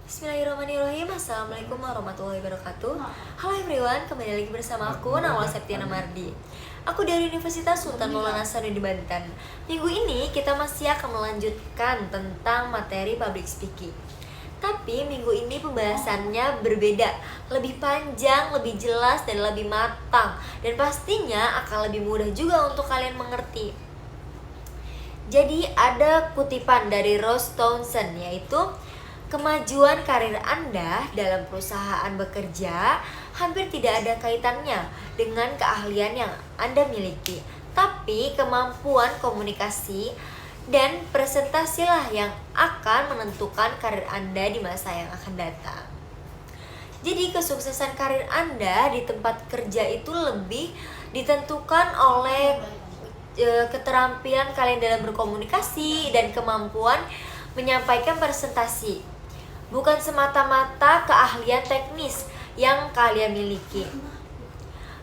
Bismillahirrahmanirrahim. Assalamualaikum warahmatullahi wabarakatuh. Halo everyone, kembali lagi bersama aku Nawal Septiana Mardi. Aku dari Universitas Sultan Maulana Hasanuddin Banten. Minggu ini kita masih akan melanjutkan tentang materi public speaking. Tapi minggu ini pembahasannya berbeda, lebih panjang, lebih jelas, dan lebih matang. Dan pastinya akan lebih mudah juga untuk kalian mengerti. Jadi ada kutipan dari Ross Townsend, yaitu kemajuan karir Anda dalam perusahaan bekerja hampir tidak ada kaitannya dengan keahlian yang Anda miliki, tapi kemampuan komunikasi dan presentasilah yang akan menentukan karir Anda di masa yang akan datang. Jadi kesuksesan karir Anda di tempat kerja itu lebih ditentukan oleh keterampilan kalian dalam berkomunikasi dan kemampuan menyampaikan presentasi, bukan semata-mata keahlian teknis yang kalian miliki.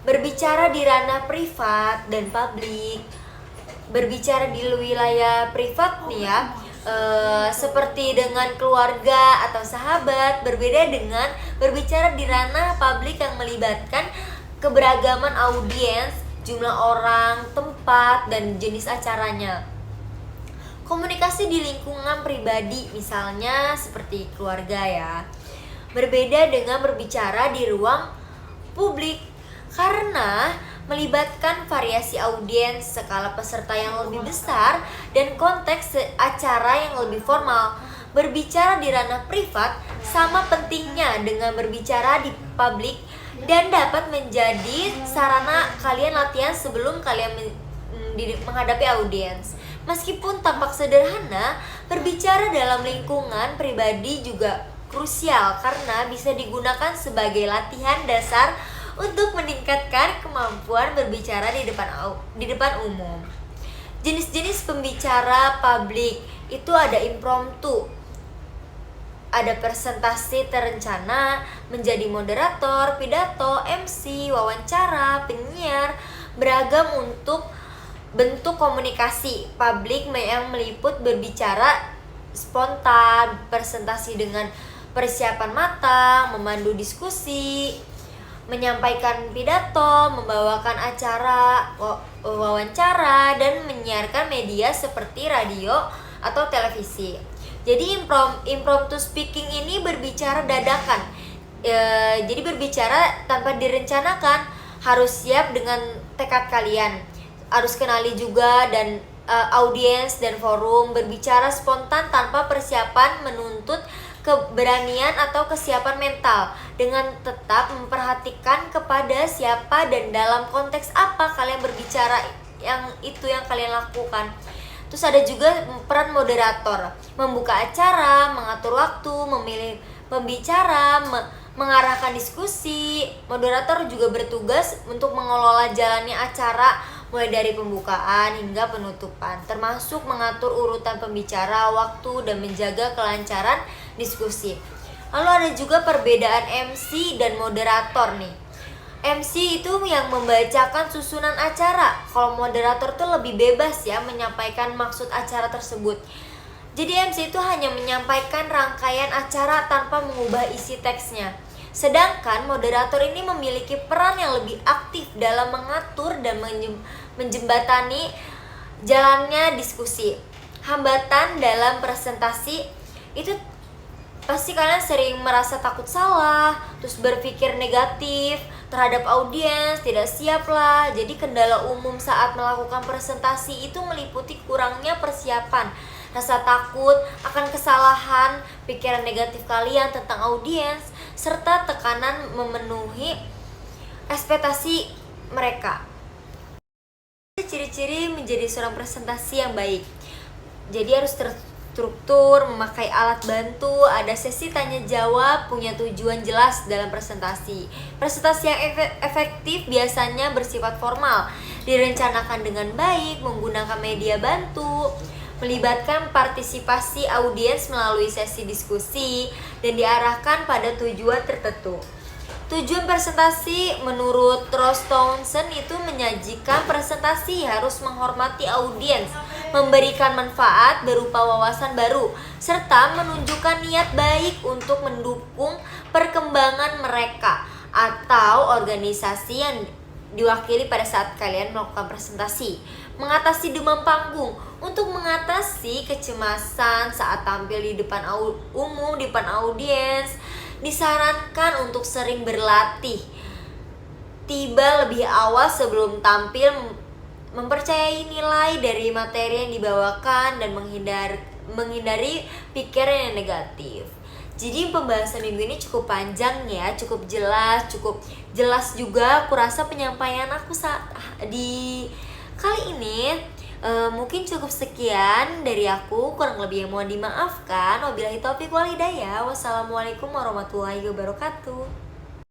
Berbicara di ranah privat dan publik, berbicara di wilayah privat nih ya, seperti dengan keluarga atau sahabat, berbeda dengan berbicara di ranah publik yang melibatkan keberagaman audiens, jumlah orang, tempat, dan jenis acaranya. Komunikasi di lingkungan pribadi misalnya seperti keluarga ya, berbeda dengan berbicara di ruang publik karena melibatkan variasi audiens, skala peserta yang lebih besar, dan konteks acara yang lebih formal. Berbicara di ranah privat sama pentingnya dengan berbicara di publik dan dapat menjadi sarana kalian latihan sebelum kalian menghadapi audiens. Meskipun tampak sederhana, berbicara dalam lingkungan pribadi juga krusial karena bisa digunakan sebagai latihan dasar untuk meningkatkan kemampuan berbicara di depan umum. Jenis-jenis pembicara publik itu ada impromptu, ada presentasi terencana, menjadi moderator, pidato, MC, wawancara, penyiar, beragam untuk bentuk komunikasi publik yang meliput berbicara spontan, presentasi dengan persiapan matang, memandu diskusi, menyampaikan pidato, membawakan acara wawancara, dan menyiarkan media seperti radio atau televisi. Jadi impromptu speaking ini berbicara dadakan. Jadi berbicara tanpa direncanakan, harus siap dengan tekad kalian. Harus kenali juga dan audiens dan forum. Berbicara spontan tanpa persiapan menuntut keberanian atau kesiapan mental, dengan tetap memperhatikan kepada siapa dan dalam konteks apa kalian berbicara yang kalian lakukan. Terus ada juga peran moderator, membuka acara, mengatur waktu, memilih pembicara, mengarahkan diskusi. Moderator juga bertugas untuk mengelola jalannya acara mulai dari pembukaan hingga penutupan, termasuk mengatur urutan pembicara, waktu, dan menjaga kelancaran diskusi. Lalu ada juga perbedaan MC dan moderator nih. MC itu yang membacakan susunan acara. Kalau moderator tuh lebih bebas ya menyampaikan maksud acara tersebut. Jadi MC itu hanya menyampaikan rangkaian acara tanpa mengubah isi teksnya. Sedangkan moderator ini memiliki peran yang lebih aktif dalam mengatur dan menjembatani jalannya diskusi. Hambatan dalam presentasi itu pasti kalian sering merasa takut salah, terus berpikir negatif terhadap audiens, tidak siap lah. Jadi kendala umum saat melakukan presentasi itu meliputi kurangnya persiapan, rasa takut akan kesalahan, pikiran negatif kalian tentang audiens, serta tekanan memenuhi ekspektasi mereka. Ciri-ciri menjadi seorang presentasi yang baik. Jadi harus terstruktur, memakai alat bantu, ada sesi tanya jawab, punya tujuan jelas dalam presentasi. Presentasi yang efektif biasanya bersifat formal, direncanakan dengan baik, menggunakan media bantu, melibatkan partisipasi audiens melalui sesi diskusi, dan diarahkan pada tujuan tertentu. Tujuan presentasi menurut Ross Townsend itu menyajikan presentasi harus menghormati audiens, memberikan manfaat berupa wawasan baru, serta menunjukkan niat baik untuk mendukung perkembangan mereka atau organisasi yang diwakili pada saat kalian melakukan presentasi. Mengatasi demam panggung. Untuk mengatasi kecemasan saat tampil di depan umum, di depan audiens, disarankan untuk sering berlatih. Tiba lebih awal sebelum tampil, mempercayai nilai dari materi yang dibawakan, dan menghindari pikiran yang negatif. Jadi pembahasan minggu ini cukup panjang ya, cukup jelas juga aku rasa penyampaian aku di kali ini. Mungkin cukup sekian dari aku, kurang lebih yang mohon dimaafkan. Wabillahi taufiq wal hidayah. Wassalamualaikum warahmatullahi wabarakatuh.